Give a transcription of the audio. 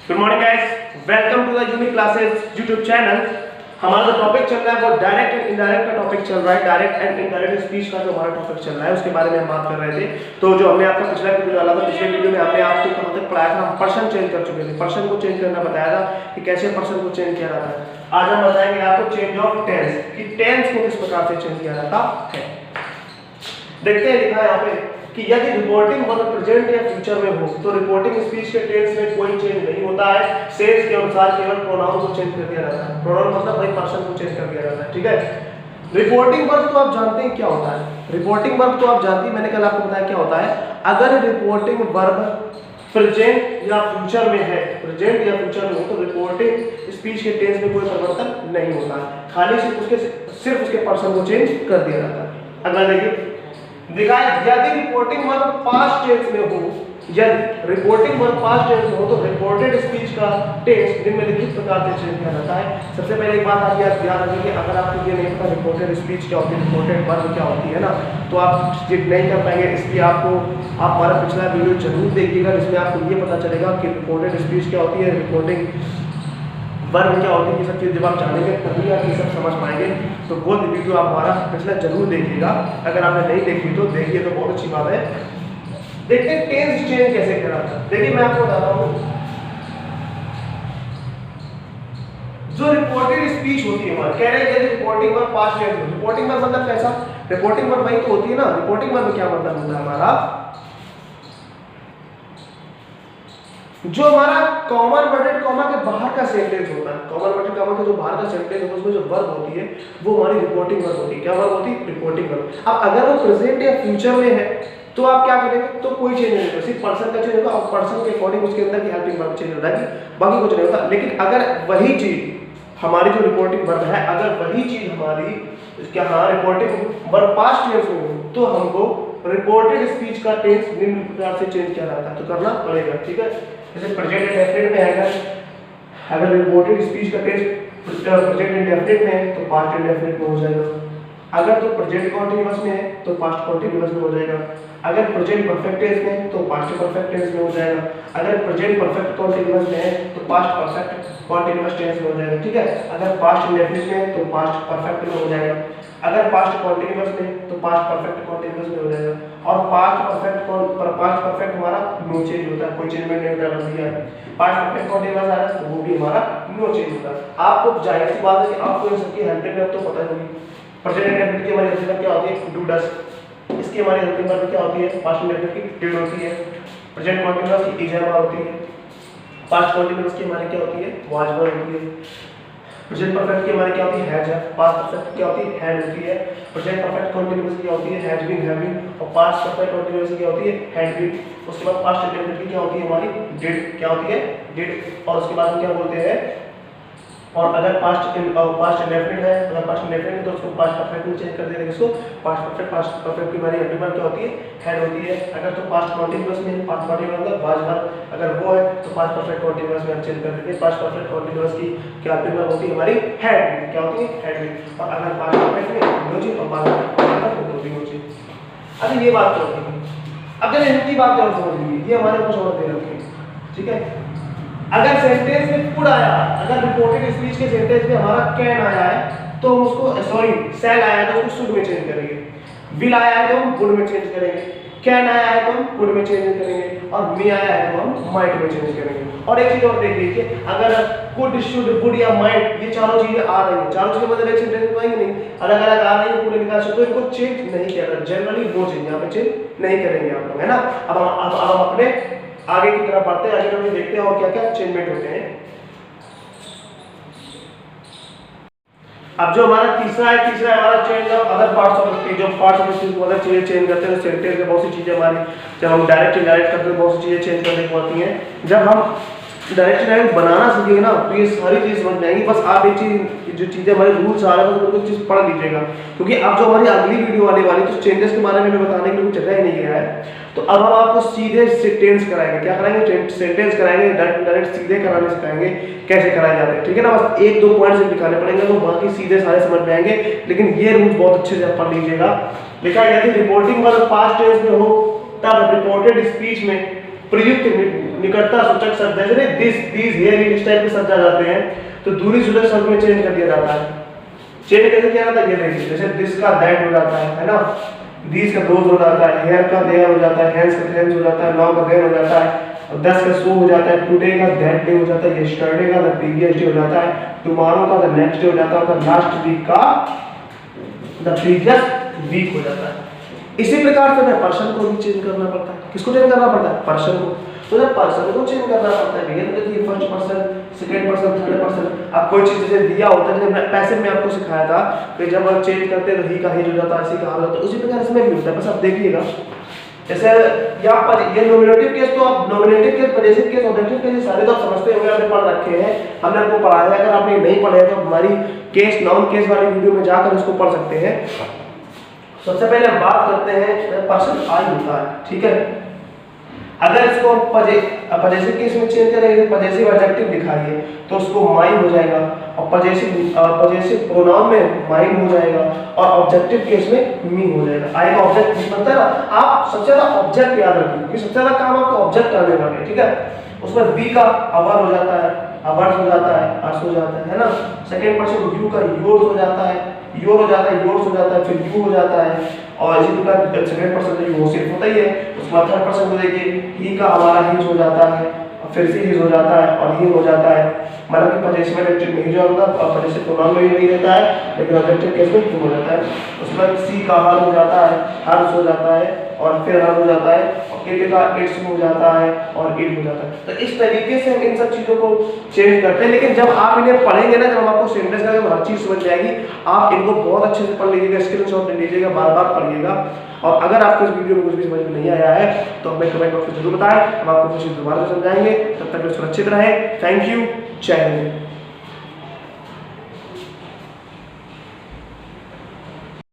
Good morning guys, welcome to the unique classes YouTube channel. हमारा जो topic चल रहा है वो डायरेक्ट एंड इनडायरेक्ट का टॉपिक चल रहा है। डायरेक्ट एंड इनडायरेक्ट स्पीच का जो हमारा टॉपिक चल रहा है उसके बारे में हम बात कर रहे थे। तो जो हमने आपका पिछला वीडियो डाला था, पिछले वीडियो में हमने आपको कहाँ तक पढ़ाया था, हम पर्सन चेंज कर चुके थे। पर्सन को चेंज करना बताया था कि कैसे पर्सन को चेंज किया जाता है। आज हम बताएंगे आपको चेंज ऑफ टेंस, कि टेंस को किस प्रकार से चेंज किया जाता है। देखते हैं, लिखा है यहाँ पे कि यदि रिपोर्टिंग वर्ब प्रेजेंट या फ्यूचर में हो तो रिपोर्टिंग स्पीच के टेंस में कोई चेंज नहीं होता है। सेंस के अनुसार केवल प्रोनाउन को चेंज कर दिया जाता है। प्रोनाउन मतलब भाई पर्सन को चेंज कर दिया जाता है, ठीक है। रिपोर्टिंग वर्ब तो आप जानते हैं क्या होता है। रिपोर्टिंग वर्ब तो आप जानते हैं, मैंने कल आपको बताया क्या होता है। अगर रिपोर्टिंग वर्ब प्रेजेंट या फ्यूचर में है, प्रेजेंट या फ्यूचर में हो तो रिपोर्टिंग स्पीच के टेंस में कोई परिवर्तन नहीं होता है, खाली सिर्फ उसके पर्सन को चेंज कर दिया जाता है। अगला देखिए, यदि रिपोर्टिंग वर्ब पास्ट टेंस में हो, यदि रिपोर्टिंग वर्ब पास्ट टेंस में हो तो रिपोर्टेड स्पीच का टेंस निम्नलिखित प्रकार से चेंज किया जाता है। सबसे पहले एक बात आप याद रखिए कि अगर आपको ये नहीं पता रिपोर्टेड स्पीच क्या होती है, रिपोर्टेड वर्ब क्या होती है ना, तो आप चेक नहीं कर पाएंगे। इसलिए आप हमारा पिछला वीडियो जरूर देखिएगा, जिसमें आपको ये पता चलेगा कि रिपोर्टेड स्पीच क्या होती है, रिपोर्टिंग वर्ब क्या होती है। ये सब चीज़ जब आप जानेंगे तभी आप ये सब समझ पाएंगे। तो वो वीडियो आप हमारा पिछला जरूर देखिएगा। अगर आपने नहीं देखी तो देखिए, तो बहुत अच्छी बात है। देखते हैं टेंस चेंज कैसे करा था। देखिए मैं आपको बताता हूँ, जो रिपोर्टेड स्पीच होती है हमारी, कह रहे हैं रिपोर्टिंग वर्ब पास्ट टेंस में। रिपोर्टिंग वर्ब मतलब कैसा, रिपोर्टिंग वर्ब वही तो होती है ना। रिपोर्टिंग वर्ब क्या मतलब होता है हमारा, जो हमारा कॉमन वर्डेड कॉमा के बाहर का सेंटेंस होता है। कॉमन वर्डेड कॉमा के जो बाहर का सेंटेंस होता है उसमें जो वर्ब होती है वो हमारी रिपोर्टिंग वर्ब होती है। क्या वर्ब होती है, रिपोर्टिंग वर्ब। अब अगर वो प्रेजेंट या फ्यूचर में है तो आप क्या करेंगे, तो कोई चेंज नहीं होगा, सिर्फ पर्सन का चेंज होगा और पर्सन के अकॉर्डिंग उसके अंदर की हेल्पिंग वर्ब चेंज हो जाएगी, बाकी कुछ नहीं होता। लेकिन अगर वही चीज हमारी जो रिपोर्टिंग वर्ब है, अगर वही चीज हमारी क्या हाँ रिपोर्टिंग वर्ब पास्ट टेंस में हो तो हमको रिपोर्टेड स्पीच का टेंस निम्न प्रकार से चेंज किया जाता है। तो करना पड़ेगा, ठीक है। जैसे प्रेजेंट इंडेफिनिट में है, अगर रिपोर्टेड स्पीच का टेंस प्रेजेंट इंडेफिनिट में है तो पास्ट इंडेफिनिट में हो जाएगा। अगर तो प्रेजेंट कॉन्टिन्यूअस में है तो पास्ट कॉन्टिन्यूअस में हो जाएगा। अगर प्रेजेंट परफेक्ट टेंस में है तो पास्ट परफेक्ट टेंस में हो जाएगा। अगर प्रेजेंट परफेक्ट कॉन्टिन्यूअस में है तो पास्ट परफेक्ट कॉन्टिन्यूअस टेंस में हो जाएगा, ठीक है। अगर पास्ट इंडेफिनिट में है तो पास्ट परफेक्ट में हो जाएगा। अगर पास्ट कॉन्टिन्यूअस में तो पास्ट परफेक्ट कॉन्टिन्यूअस में हो जाएगा। और पास्ट परफेक्ट हमारा नो चेंज होता है, कोई चेंजमेंट नहीं होता है। पास्ट परफेक्ट कॉन्टिन्यूअस आ रहा है तो वो भी हमारा नो चेंज होता है। आपको जाहिर सी बात है कि आपको इन सबकी हेल्पिंग वर्ब तो पता ही होगी। प्रेजेंट इंडेफिनिट की हमारी हेल्पिंग वर्ब क्या होती है, डू डस। इसकी हमारी हेल्पिंग वर्ब क्या होती है, पास्ट इंडेफिनिट की डिड होती है। प्रेजेंट कॉन्टिन्यूअस की इज हैव होती है। पास्ट कॉन्टिन्यूअस की हमारी क्या होती है, वाज वर होती है। प्रेजेंट परफेक्ट की हमारी क्या होती है, हैज है। पास्ट परफेक्ट क्या होती है, हैड होती है। प्रेजेंट परफेक्ट कॉन्टिन्यूअस की क्या होती है, हैज बीन, हैव बीन। और पास्ट परफेक्ट कॉन्टिन्यूअस की क्या होती है, हैड बीन। उसके बाद पास्ट इंडेफिनिट की क्या होती है हमारी, डिड। क्या होती है, डिड। और उसके बाद हम क्या बोलते हैं, और अगर पास्ट इंडेफिनिट है, अगर पास्ट इंडेफिनिट है तो उसको पास्ट परफेक्ट में चेंज कर देंगे। इसको पास्ट परफेक्ट की हमारी हेल्पिंग वर्ब क्या होती है, हैड होती है। अगर तो पास्ट कॉन्टिन्यूअस में, पास्ट कॉन्टिन्यूअस मतलब वाज वर, अगर वो है तो पास्ट परफेक्ट कॉन्टिन्यूअस में हम चेंज कर देंगे। पास्ट परफेक्ट कॉन्टिन्यूअस की क्या हेल्पिंग वर्ब होती है हमारी, हैड। क्या होती है, हैड बीन। और अगर पास्ट परफेक्ट में नो चेंज और पास्ट परफेक्ट में तो नो चेंज। अच्छा ये बात तो होती है। अब चलिए इनकी बात और समझ लीजिए, ये हमारे कुछ और दे रखे हैं, ठीक है। अगर सेंटेंस में कुड आया, अगर रिपोर्टेड स्पीच के सेंटेंस में हमारा कैन आया है तो हम उसको सॉरी सेल आया है तो उसको शुड में चेंज करेंगे। विल आया है तो हम वुड में चेंज करेंगे। कैन आया है तो हम वुड में चेंज करेंगे। और मे आया है तो हम माइट में चेंज करेंगे। और एक चीज और देख लीजिए, अगर कुड, शुड, वुड या माइट ये चारों चीजें आ रही हैं, चारों चीजें मतलब एक सेंटेंस में आएंगी नहीं, अलग अलग आ रही है पूरे निकाल से, तो इनको चेंज नहीं किया जाता। जनरली वो चीज यहाँ पे चेंज नहीं करेंगे आप लोग, है ना। अब हम अपने आगे की तरफ बढ़ते हैं, आगे हम देखते हैं और क्या क्या चेंजमेंट होते हैं। अब जो हमारा तीसरा है हमारा change of other parts of speech. जो पार्ट्स ऑफ स्पीच को अदर चीजें चेंज करते हैं, सेंटेंस में बहुत सी चीजें हमारी जब हम डायरेक्ट इनडायरेक्ट करते हैं बहुत सी चीजें चेंज करने को आती हैं। जब हम डायरेक्ट इनडायरेक्ट बनाना सीखेंगे ना तो ये सारी चीज समझ जाएंगी। बस आप एक चीज, जो चीजें हमारे रूल्स आ रहे हैं तो उनको चीज पढ़ लीजिएगा, क्योंकि अब जो हमारी अगली वीडियो आने वाली तो चेंजेस के बारे में बताने के लिए कुछ जगह ही नहीं गया है। तो अब हम आपको सीधे सेंटेंस कराएंगे। क्या कराएंगे, सेंटेंस कराएंगे। डायरेक्ट सीधे कराने सिखाएंगे कैसे कराए जाते हैं, ठीक है ना। बस एक दो पॉइंट से दिखाने पड़ेंगे तो बाकी सीधे सारे समझ में आएंगे। लेकिन ये रूल्स बहुत अच्छे से पढ़ लीजिएगा। लिखा है यदि रिपोर्टिंग वर्ब पास्ट टेंस में हो तब रिपोर्टेड स्पीच में प्रयुक्त निकटता सूचक शब्द है, जैसे दिस, दीज, हियर, इस टाइप के शब्द आ जाते हैं तो दूरी सूचक शब्द में चेंज कर दिया जाता है। चेंज कैसे किया जाता है, ये देखिए, जैसे दिस का दैट हो जाता है ना, दीज का दोज हो जाता है, हेयर का देयर हो जाता है, हैंड्स का हैंड्स हो जाता है, नाउ का देयर हो जाता है, और 10 का सो हो जाता है, टुडे का दैट डे हो जाता है, यस्टरडे का द प्रीवियस डे हो जाता है, टुमारो का द नेक्स्ट डे हो जाता है, और लास्ट वीक का द प्रीवियस वीक हो जाता है। इसी प्रकार से हमें पर्सन को भी चेंज करना पड़ता है। किसको चेंज करना पड़ता है, पर्सन को। तो जब पर्सन को चेंज करना पड़ता है भैया, तो देखिए first person, second person, third person, आप कोई चीज जैसे दिया होता है, जैसे पैसिव में आपको सिखाया था कि जब आप चेंज करते हैं तो ही का ही हो जाता है, ऐसे कहा जाता है, उसी प्रकार इसमें भी होता है। बस आप देखिएगा, जैसे यहाँ पर ये नॉमिनेटिव केस, तो आप nominative case, positive case, objective case सारे तो आप समझते होंगे, आपने पढ़ रखे हैं, हमने आपको पढ़ाया है। अगर आपने नहीं पढ़े तो हमारी केस नाउन केस वाली वीडियो में जाकर इसको पढ़ सकते हैं। सबसे पहले हम बात करते हैं पर्सन आई होता है, ठीक है। अगर इसको पॉजिटिव केस में चेंज करेंगे, पॉजिटिव एडजेक्टिव दिखाइए तो उसको माई हो जाएगा, और पॉजिटिव प्रोनाउन में माइन हो जाएगा, और ऑब्जेक्टिव केस में मी हो जाएगा। आई का ऑब्जेक्ट बनता है ना, आप सबसे ज्यादा ऑब्जेक्ट याद रखिए क्योंकि सबसे ज्यादा काम आपको ऑब्जेक्ट करने वाले हैं, ठीक है। उसमें बी का अवर हो जाता है, अवर्स हो जाता है, अर्स हो जाता है ना। सेकंड पर्सन यू का योर्स हो जाता है, योर हो जाता है, योर्स हो जाता है, फिर यू हो जाता है, और इसी प्रकार सेकंड पर्सन जो सिर्फ होता ही है। उसके बाद थर्ड पर्सन को देखिए, ही का हमारा हिज हो जाता है, और फिर से हिज हो जाता है, और ही हो जाता है। मतलब कि पॉजिटिव एडजेक्टिव में ही जो होता है, और पॉजिटिव प्रोनाउन में ही नहीं रहता है, लेकिन ऑब्जेक्टिव केस में ही हो जाता है। उसके बाद सी का हर हो जाता है, हर्स हो जाता है, और फिर हर हो जाता है, और इट का इट्स हो जाता है, और इट हो जाता है। तो इस तरीके से हम इन सब चीजों को चेंज करते हैं। लेकिन जब आप इन्हें पढ़ेंगे ना, जब हम आपको सेंटेंस का हर चीज समझ जाएगी, आप इनको बहुत अच्छे से पढ़ लीजिएगा, स्क्रीनशॉट ले लीजिएगा, बार बार पढ़िएगा। और अगर आपको इस वीडियो में कुछ भी समझ में नहीं आया है तो हमें कमेंट बॉक्स में जरूर बताएं, हम आपको कुछ दोबारा समझाएंगे। तब तक सुरक्षित रहें। थैंक यू, जय हिंद।